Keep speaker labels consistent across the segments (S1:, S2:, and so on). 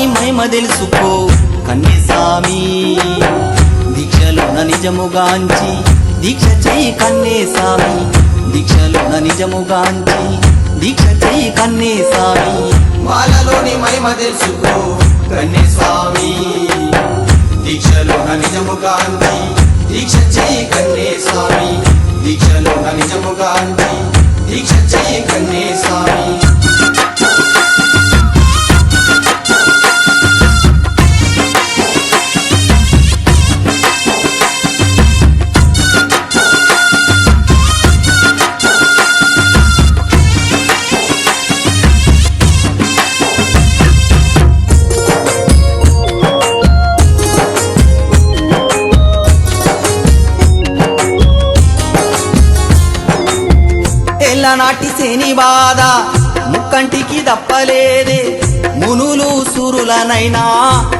S1: మాలలోని మహిమ తెలుసుకో కన్యస్వామి దీక్షలోన నిజముగాంచి దీక్ష చెయ్యి కన్యస్వామి దీక్షలోన నిజముగాంచి దీక్ష చెయ్యి కన్యస్వామి
S2: మాలలోని మహిమ తెలుసుకో కన్యస్వామి దీక్షలోన నిజముగాంచి దీక్ష చెయ్యి కన్యస్వామి దీక్షలోన నిజముగాంచి దీక్ష చెయ్యి కన్యస్వామి
S1: నాటి శని బాధ ముక్కంటికి దప్పలేదే మునులు సురులనైనా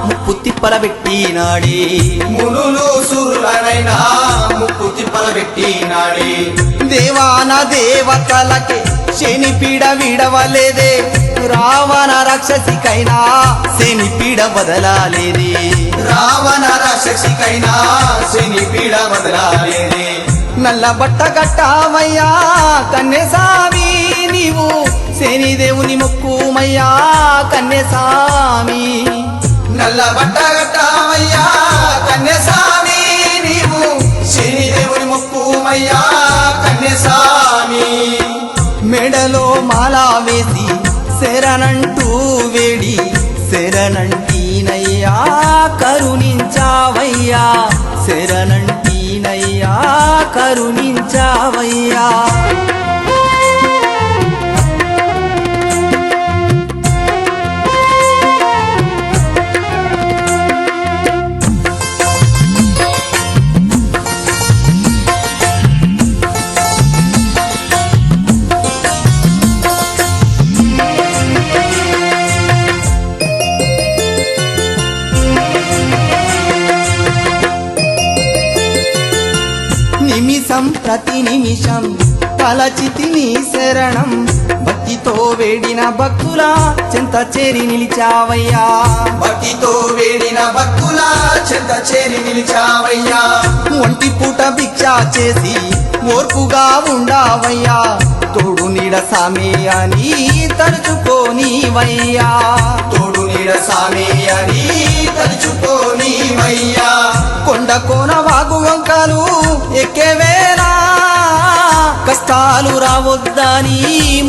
S1: ముప్పు తిప్పల పెట్టినాడే
S2: మునులు సురులనైనా ముప్పు తిప్పల పెట్టినాడే
S1: దేవాన దేవతలకే శని పీడ విడవలేదే రావణ రాక్షసికైనా శని పీడ బదలాలేదే
S2: రావణ రాక్షసికైనా శని పీడ బదలాలేదే
S1: నల్ల బట్ట కట్టావయ్యా కన్యస్వామి నీవు శనిదేవుని మొక్కుమయ్యా కన్యస్వామి
S2: నల్ల బట్ట కట్టావయ్యా కన్యస్వామి నీవు శనిదేవుని మొక్కుమయ్యా కన్యస్వామి
S1: మెడలో మాల వేసి శరణంటూ వేడి శరణంటీనయ్యా కరుణించావయ్యా శరణంటీనయ్యా కరుణించావయ్యా నిమిషం ప్రతి నిమిషం తలచితిని శరణం భక్తితో వేడిన భక్తుల చెంత చేరి నిలిచావయ్యా
S2: భక్తితో వేడిన భక్తుల చెంత చేరి నిలిచావయ్యా
S1: ఒంటి పూట భిక్ష చేసి ఓర్పుగా ఉండావయ్యా తోడు నీడ సామి అని తలుచుకోనివయ్యా
S2: తోడు నీడ సామి అని తలుచుకోనివయ్యా
S1: కొండ కోన వాగు వంకలు ఎక్కేవేళ కష్టాలు రావద్దని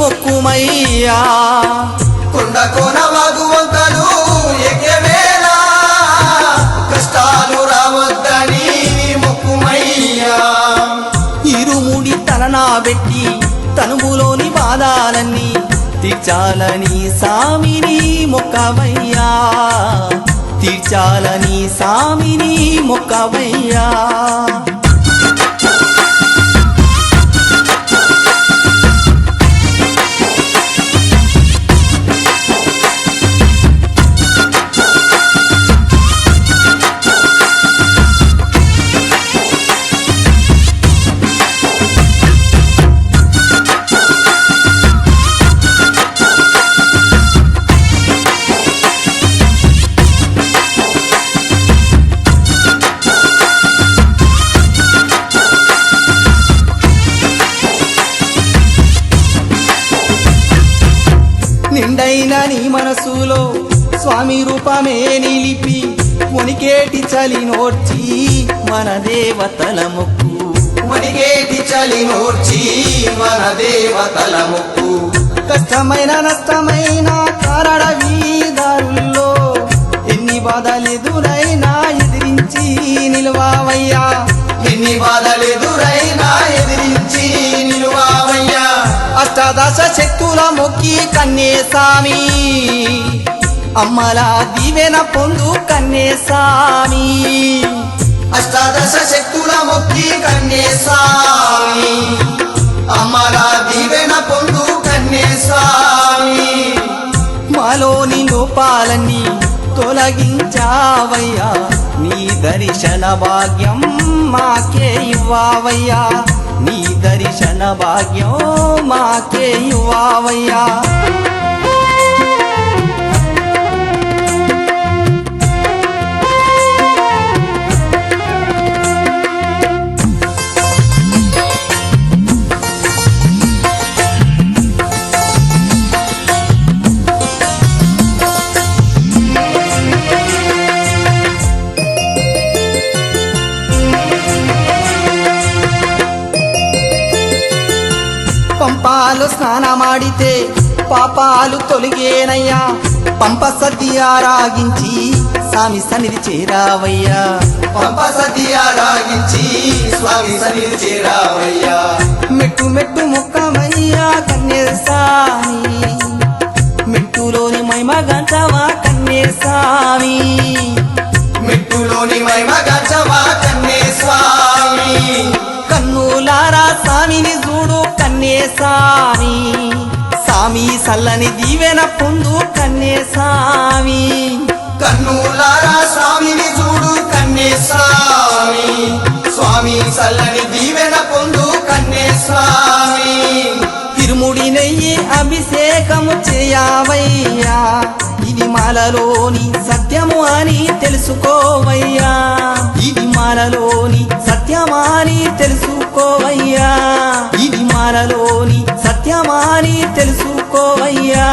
S1: మొక్కుమయ్యా
S2: కొండ కోన వాగు వంకలు ఎక్కేవేళ కష్టాలు రావద్దని మొక్కుమయ్యా
S1: ఇరుముడి తలనా పెట్టి తనుములోని బాధాలన్నీ తీర్చాలని సామిని మొక్కవయ్యా తీర్చాలని సామిని మొక్కవయ్యా నిండైన నీ మనసులో స్వామి రూపమే నిలిపి మునికేటి చలి నోర్చి మన దేవతల మొక్కు
S2: మునిగేటి చలి నోర్చి మన దేవతల మొక్కు
S1: కష్టమైన నష్టమైన కారడవి దారుల్లో ఎన్ని బాధలెదురైనా ఎదిరించి నిలువావయ్యా
S2: ఎన్ని బాధలెదురైనా ఎదిరించి నిలువావయ్యా
S1: అష్టాదశ శక్తుల మొక్కి కన్యస్వామి అమ్మల దీవెన పొందు కన్యస్వామి
S2: అష్టాదశ శక్తుల మొక్కి కన్యస్వామి అమ్మల దీవెన పొందు కన్యస్వామి
S1: మాలోని లోపాలన్నీ తొలగించావయ్యా నీ దర్శన భాగ్యం మాకే ఇవ్వావయ్యా నీ దర్శన భాగ్యం మాకే ఇవ్వావయ్యా మాలో స్నానమాడితే పాపాలు తొలిగేనయ్యా పంప సద్ది ఆరాగించి స్వామి సన్నిధి చేరావయ్యా
S2: పంప సతీయ రాగించి స్వామి సన్నిధి చేరావయ్యా
S1: మెట్టు మెట్టు ముక్కమయ్యా కన్యేసామి మెట్టులోని మహిమ గంచవా కన్యేసామి
S2: మెట్టులోని మహిమ గంచవా కన్నే స్వామి
S1: కన్నులారా స్వామిని చూడు కన్యేసామి సామి సల్లని దీవెన పొందు కన్యేసామి
S2: కన్నులారా స్వామిని చూడు కన్నే స్వామి స్వామి చల్లని దీవెన పొందు కన్నే స్వామి
S1: తిరుముడి నెయ్యి అభిషేకము చేయవయ్యా ఇది మాలలోని సత్యము అని తెలుసుకోవయ్యా ఇది మాలలోని సత్యమాని తెలుసుకోవయ్యా ఇది మాలలోని సత్యమాని తెలుసుకోవయ్యా